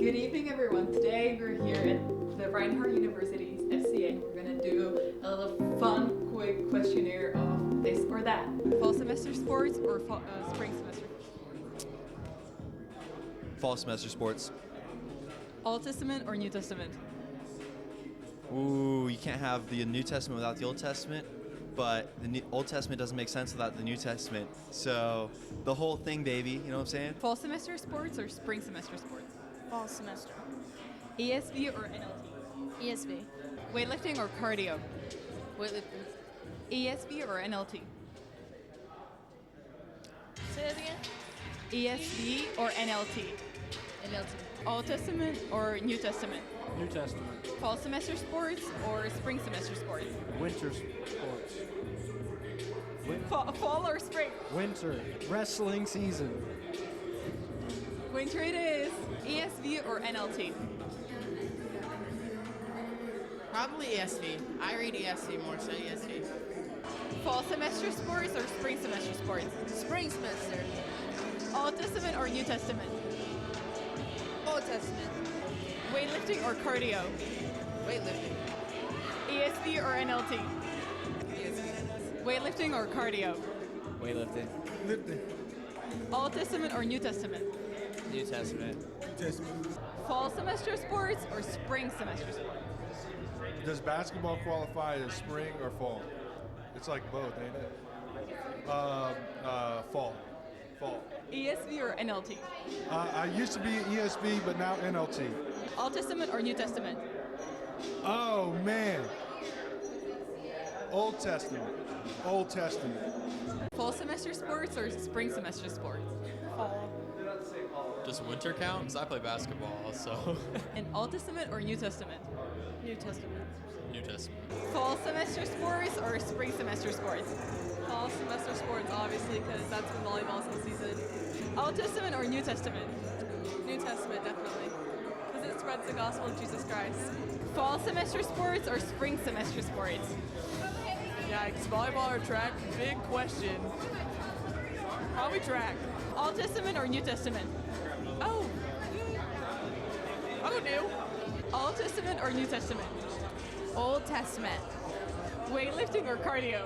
Good evening, everyone. Today we're here at the Reinhardt University's FCA. We're going to do a little fun, quick questionnaire of this or that. Fall semester sports or spring semester? Fall semester sports. Old Testament or New Testament? Ooh, you can't have the New Testament without the Old Testament, but the Old Testament doesn't make sense without the New Testament. So the whole thing, baby, you know what I'm saying? Fall semester sports or spring semester sports? Fall semester. ESV or NLT? ESV. Weightlifting or cardio? Weightlifting. ESV or NLT? Say that again? ESV or NLT? NLT. Old Testament or New Testament? New Testament. Fall semester sports or spring semester sports? Winter sports. Fall or spring? Winter. Wrestling season. Winter it is. ESV or NLT? Probably ESV. I read ESV more, so ESV. Fall semester sports or spring semester sports? Spring semester. Old Testament or New Testament? Old Testament. Weightlifting or cardio? Weightlifting. ESV or NLT? ESV. Weightlifting or cardio? Weightlifting. Lifting. Old Testament or New Testament? New Testament. Testament. Fall semester sports or spring semester sports? Does basketball qualify as spring or fall? It's like both, ain't it? Fall. Fall. ESV or NLT? I used to be ESV, but now NLT. Old Testament or New Testament? Oh, man. Old Testament. Old Testament. Fall semester sports or spring semester sports? Does winter count? Because I play basketball, so. And Old Testament or New Testament? New Testament. New Testament. Fall semester sports or spring semester sports? Fall semester sports, obviously, because that's when volleyball's in season. Old Testament or New Testament? New Testament, definitely. Because it spreads the gospel of Jesus Christ. Fall semester sports or spring semester sports? Yikes, volleyball or track? Big question. Probably track. Old Testament or New Testament? Oh. I'll go new. Old Testament or New Testament? Old Testament. Weightlifting or cardio?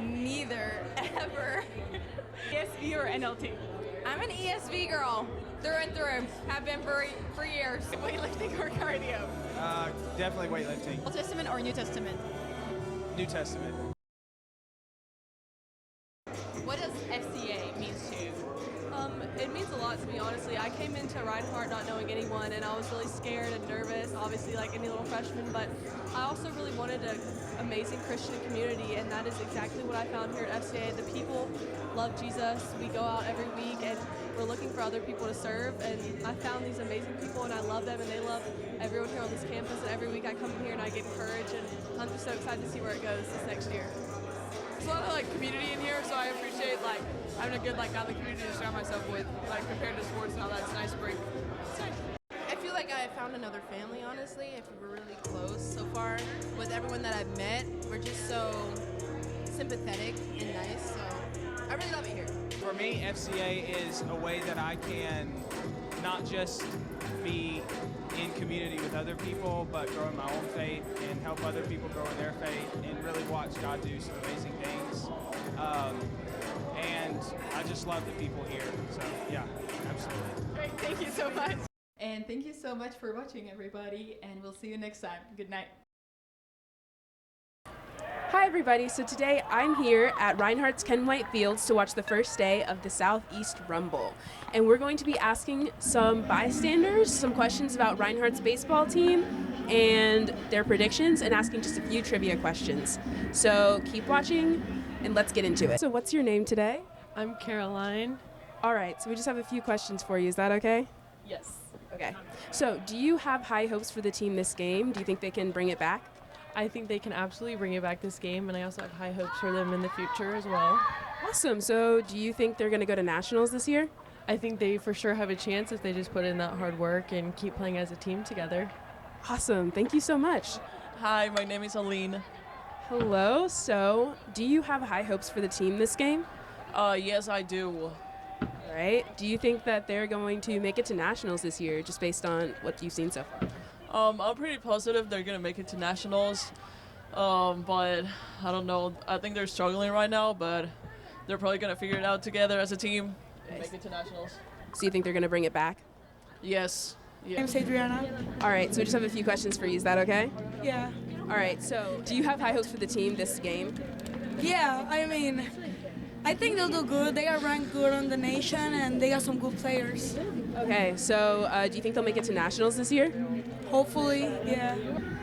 Neither. Ever. ESV or NLT? I'm an ESV girl. Through and through. Have been for years. Weightlifting or cardio? Definitely weightlifting. Old Testament or New Testament? New Testament. What does FCA mean to you? It means a lot to me, honestly. I came into Reinhardt not knowing anyone, and I was really scared and nervous, obviously like any little freshman, but I also really wanted an amazing Christian community, and that is exactly what I found here at FCA. The people love Jesus. We go out every week, and we're looking for other people to serve, and I found these amazing people, and I love them, and they love everyone here on this campus, and every week I come here and I get encouraged, and I'm just so excited to see where it goes this next year. There's a lot of community in here, so I appreciate having a good godly community to surround myself with, compared to sports and all that. It's a nice break. It's nice. I feel like I found another family, honestly. If we were really close so far with everyone that I've met, we're just so sympathetic and nice. So I really love it here. For me, FCA is a way that I can not just be in community with other people, but grow in my own faith and help other people grow in their faith and really watch God do some amazing things. And I just love the people here. So yeah, absolutely. Great, thank you so much. And thank you so much for watching, everybody, and we'll see you next time. Good night. Hi everybody, so today I'm here at Reinhardt's Ken White Fields to watch the first day of the Southeast Rumble. And we're going to be asking some bystanders some questions about Reinhardt's baseball team and their predictions, and asking just a few trivia questions. So keep watching and let's get into it. So what's your name today? I'm Caroline. All right, so we just have a few questions for you. Is that okay? Yes. Okay. So do you have high hopes for the team this game? Do you think they can bring it back? I think they can absolutely bring it back this game, and I also have high hopes for them in the future as well. Awesome. So do you think they're going to go to nationals this year? I think they for sure have a chance if they just put in that hard work and keep playing as a team together. Awesome. Thank you so much. Hi, my name is Aline. Hello. So do you have high hopes for the team this game? Yes, I do. All right. Do you think that they're going to make it to nationals this year, just based on what you've seen so far? I'm pretty positive they're gonna make it to nationals, but I don't know. I think they're struggling right now, but they're probably gonna figure it out together as a team and make it to nationals. So you think they're going to bring it back? Yes. My name's Adriana. All right. So we just have a few questions for you. Is that okay? Yeah. All right. So do you have high hopes for the team this game? Yeah, I mean, I think they'll do good. They are ranked good on the nation, and they got some good players. Okay. So do you think they'll make it to nationals this year? Hopefully, yeah.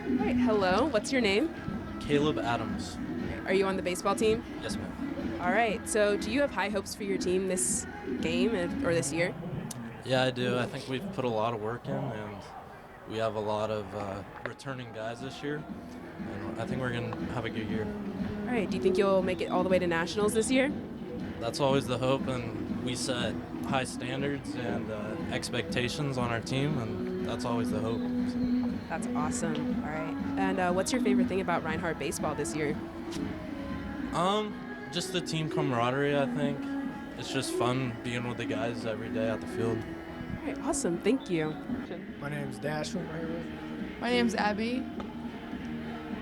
All right. Hello. What's your name? Caleb Adams. Are you on the baseball team? Yes, ma'am. All right. So do you have high hopes for your team this game or this year? Yeah, I do. I think we've put a lot of work in, and we have a lot of returning guys this year. And I think we're going to have a good year. All right. Do you think you'll make it all the way to nationals this year? That's always the hope, and we set high standards and expectations on our team, and that's always the hope. That's awesome. All right. And what's your favorite thing about Reinhardt baseball this year? Just the team camaraderie, I think. It's just fun being with the guys every day at the field. All right, awesome. Thank you. My name's Dash. My name's Abby.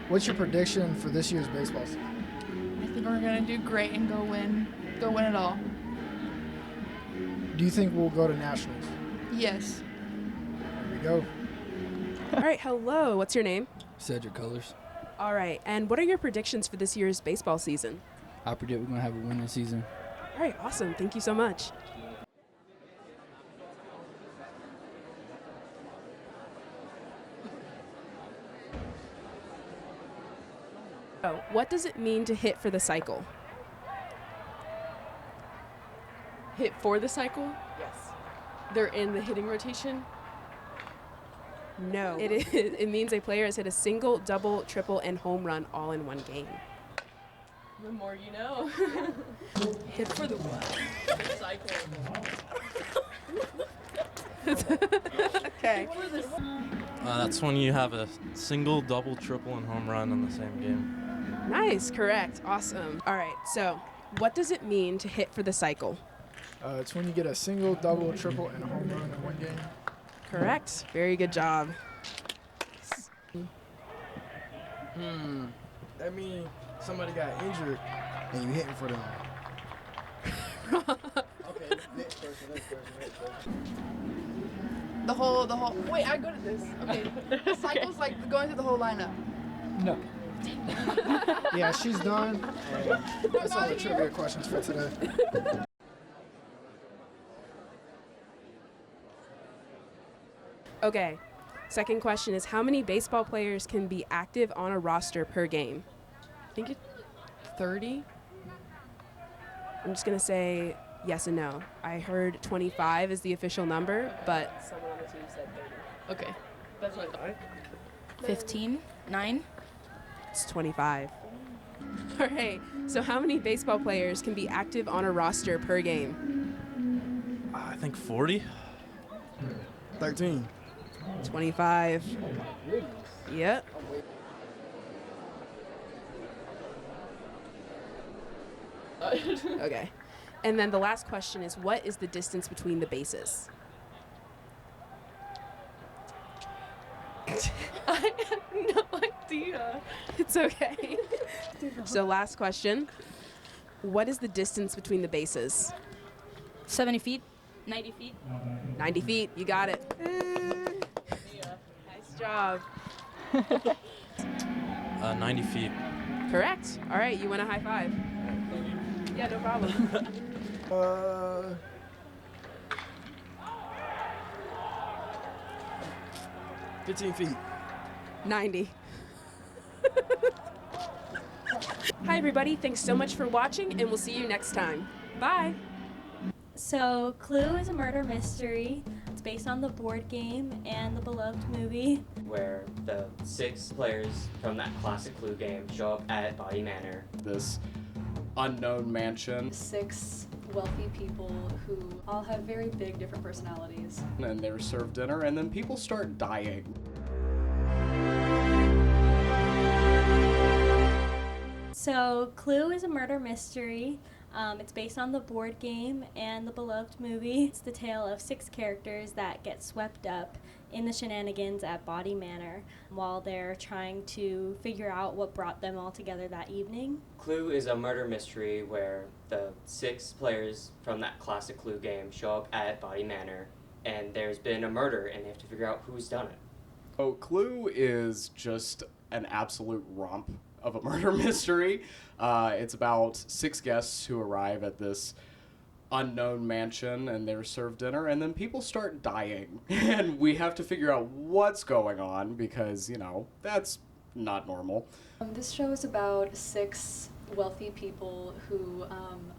What's your prediction for this year's baseball season? I think we're gonna do great and go win it all. Do you think we'll go to nationals? Yes. There we go. All right. Hello. What's your name? Cedric Colors. All right. And what are your predictions for this year's baseball season? I predict we're going to have a winning season. All right. Awesome. Thank you so much. Oh, what does it mean to hit for the cycle? Hit for the cycle? Yes. They're in the hitting rotation? No. It means a player has hit a single, double, triple, and home run all in one game. The more you know. Hit for the what? Cycle. Okay. That's when you have a single, double, triple, and home run in the same game. Nice. Correct. Awesome. All right. So, what does it mean to hit for the cycle? It's when you get a single, double, triple, and a home run in one game. Correct. Very good job. That means somebody got injured and you hitting for them. Okay, next person. The whole. Wait, I go to this. Okay. The cycle's like going through the whole lineup. No. Yeah, she's done. That's all the trivia questions for today. Okay. Second question is, how many baseball players can be active on a roster per game? I think it's 30. I'm just going to say yes and no. I heard 25 is the official number, but someone on the team said 30. Okay. That's what I thought. 15, 9. It's 25. All right. So how many baseball players can be active on a roster per game? I think 40. 13. 25. Yep. Okay. And then the last question is, what is the distance between the bases? I have no idea. It's okay. So last question. What is the distance between the bases? 70 feet, 90 feet. 90 feet. You got it. Nice job. 90 feet. Correct. All right. You win a high five. Yeah, no problem. 15 feet. 90. Hi, everybody. Thanks so much for watching, and we'll see you next time. Bye. So, Clue is a murder mystery. It's based on the board game and the beloved movie. Where the 6 players from that classic Clue game show up at Body Manor. This unknown mansion. 6 wealthy people who all have very big different personalities. And they're served dinner, and then people start dying. So, Clue is a murder mystery. It's based on the board game and the beloved movie. It's the tale of 6 characters that get swept up in the shenanigans at Body Manor while they're trying to figure out what brought them all together that evening. Clue is a murder mystery where the 6 players from that classic Clue game show up at Body Manor, and there's been a murder, and they have to figure out who's done it. Oh, Clue is just an absolute romp of a murder mystery. It's about 6 guests who arrive at this unknown mansion, and they're served dinner, and then people start dying. And we have to figure out what's going on because, you know, that's not normal. This show is about 6 wealthy people who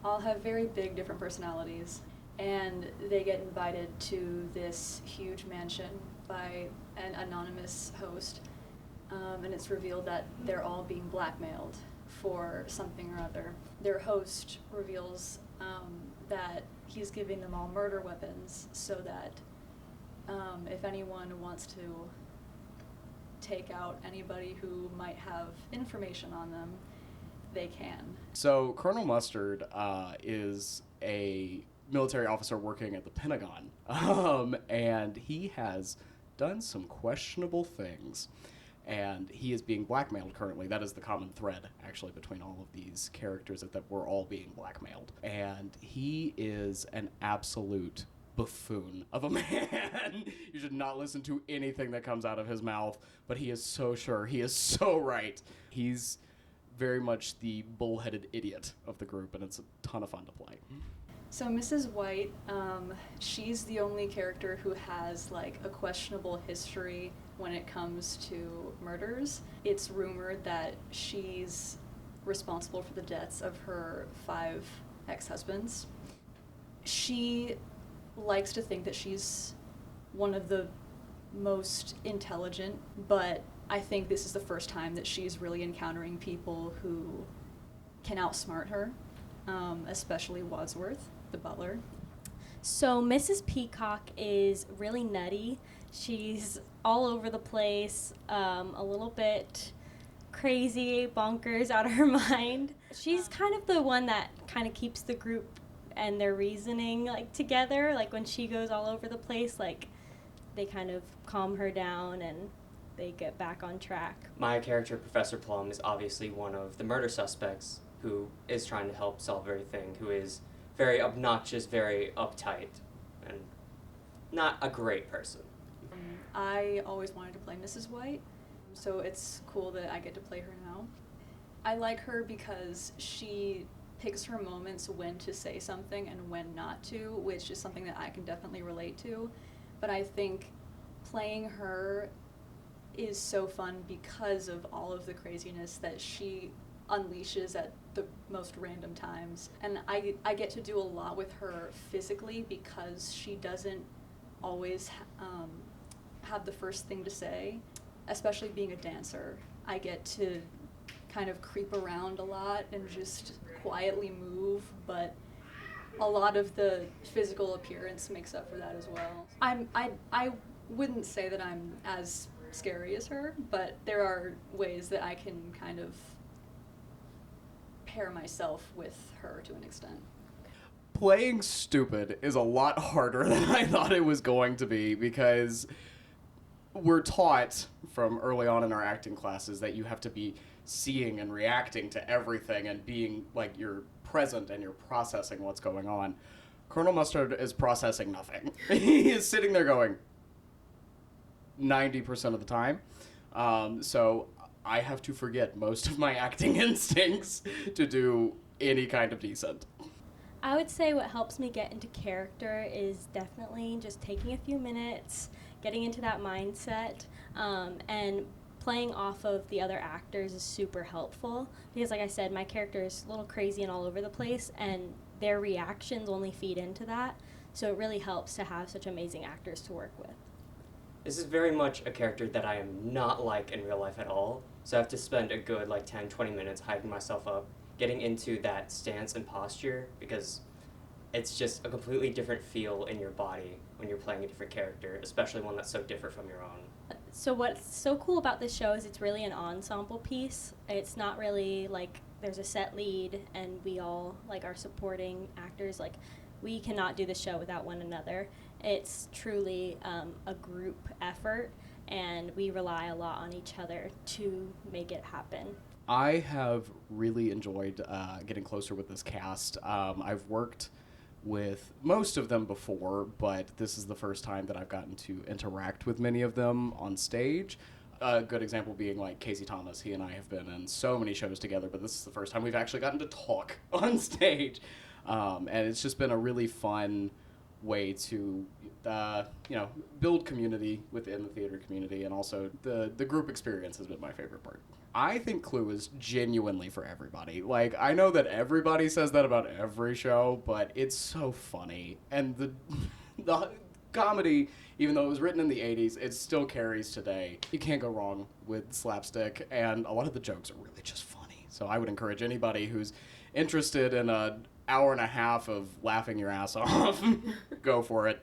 all have very big different personalities, and they get invited to this huge mansion by an anonymous host, and it's revealed that they're all being blackmailed for something or other. Their host reveals that he's giving them all murder weapons so that if anyone wants to take out anybody who might have information on them, they can. So Colonel Mustard is a military officer working at the Pentagon, and he has done some questionable things, and he is being blackmailed currently. That is the common thread, actually, between all of these characters, that we're all being blackmailed. And he is an absolute buffoon of a man. You should not listen to anything that comes out of his mouth, but he is so sure. He is so right. He's very much the bullheaded idiot of the group, and it's a ton of fun to play. So Mrs. White, she's the only character who has like a questionable history when it comes to murders. It's rumored that she's responsible for the deaths of her 5 ex-husbands. She likes to think that she's one of the most intelligent, but I think this is the first time that she's really encountering people who can outsmart her, especially Wadsworth, the butler. So Mrs. Peacock is really nutty. She's all over the place, a little bit crazy, bonkers, out of her mind. She's kind of the one that kind of keeps the group and their reasoning like together. Like when she goes all over the place, like they kind of calm her down and they get back on track. My character, Professor Plum, is obviously one of the murder suspects who is trying to help solve everything, who is very obnoxious, very uptight, and not a great person. I always wanted to play Mrs. White, so it's cool that I get to play her now. I like her because she picks her moments when to say something and when not to, which is something that I can definitely relate to. But I think playing her is so fun because of all of the craziness that she unleashes at the most random times. And I get to do a lot with her physically because she doesn't always have the first thing to say, especially being a dancer. I get to kind of creep around a lot and just quietly move, but a lot of the physical appearance makes up for that as well. I wouldn't say that I'm as scary as her, but there are ways that I can kind of pair myself with her to an extent. Playing stupid is a lot harder than I thought it was going to be, because we're taught from early on in our acting classes that you have to be seeing and reacting to everything and being like you're present and you're processing what's going on. Colonel Mustard is processing nothing. He is sitting there going 90% of the time. So I have to forget most of my acting instincts to do any kind of decent. I would say what helps me get into character is definitely just taking a few minutes, getting into that mindset, and playing off of the other actors is super helpful because, like I said, my character is a little crazy and all over the place, and their reactions only feed into that, so it really helps to have such amazing actors to work with. This is very much a character that I am not like in real life at all, so I have to spend a good 10-20 minutes hyping myself up, getting into that stance and posture, because it's just a completely different feel in your body when you're playing a different character, especially one that's so different from your own. So what's so cool about this show is it's really an ensemble piece. It's not really like there's a set lead and we all like are supporting actors. Like, we cannot do the show without one another. It's truly a group effort, and we rely a lot on each other to make it happen. I have really enjoyed getting closer with this cast. I've worked with most of them before, but this is the first time that I've gotten to interact with many of them on stage. A good example being like Casey Thomas. He and I have been in so many shows together, but this is the first time we've actually gotten to talk on stage. And it's just been a really fun way to, build community within the theater community, and also the group experience has been my favorite part. I think Clue is genuinely for everybody. Like, I know that everybody says that about every show, but it's so funny. And the comedy, even though it was written in the 80s, it still carries today. You can't go wrong with slapstick, and a lot of the jokes are really just funny. So I would encourage anybody who's interested in an hour and a half of laughing your ass off, go for it.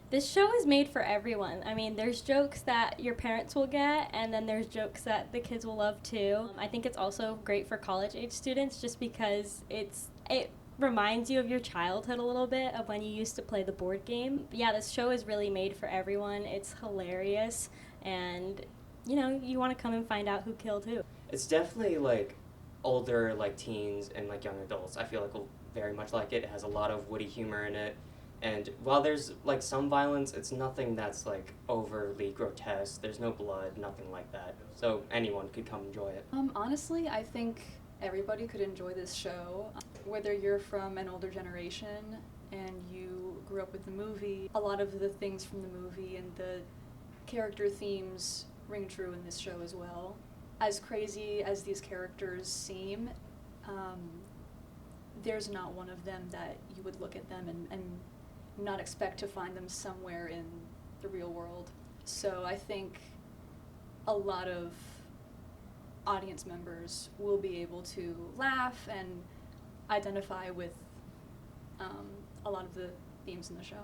This show is made for everyone. I mean, there's jokes that your parents will get, and then there's jokes that the kids will love too. I think it's also great for college-age students just because it reminds you of your childhood a little bit, of when you used to play the board game. But yeah, this show is really made for everyone. It's hilarious, and you want to come and find out who killed who. It's definitely like older, like teens and like young adults. I feel like will very much like it. It has a lot of witty humor in it. And while there's like some violence, it's nothing that's like overly grotesque. There's no blood, nothing like that. So anyone could come enjoy it. Honestly, I think everybody could enjoy this show. Whether you're from an older generation and you grew up with the movie, a lot of the things from the movie and the character themes ring true in this show as well. As crazy as these characters seem, there's not one of them that you would look at them and not expect to find them somewhere in the real world. So I think a lot of audience members will be able to laugh and identify with a lot of the themes in the show.